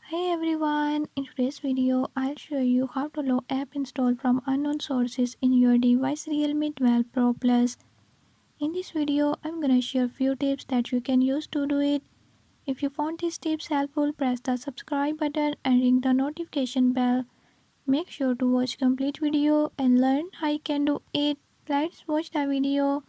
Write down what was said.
Hey everyone, in today's video I'll show you how to load app installed from unknown sources in your device Realme 12 Pro Plus. In this video I'm gonna share few tips that you can use to do it. If you found these tips helpful, press the subscribe button and ring the notification bell. Make sure to watch complete video and learn how you can do it. Let's watch the video.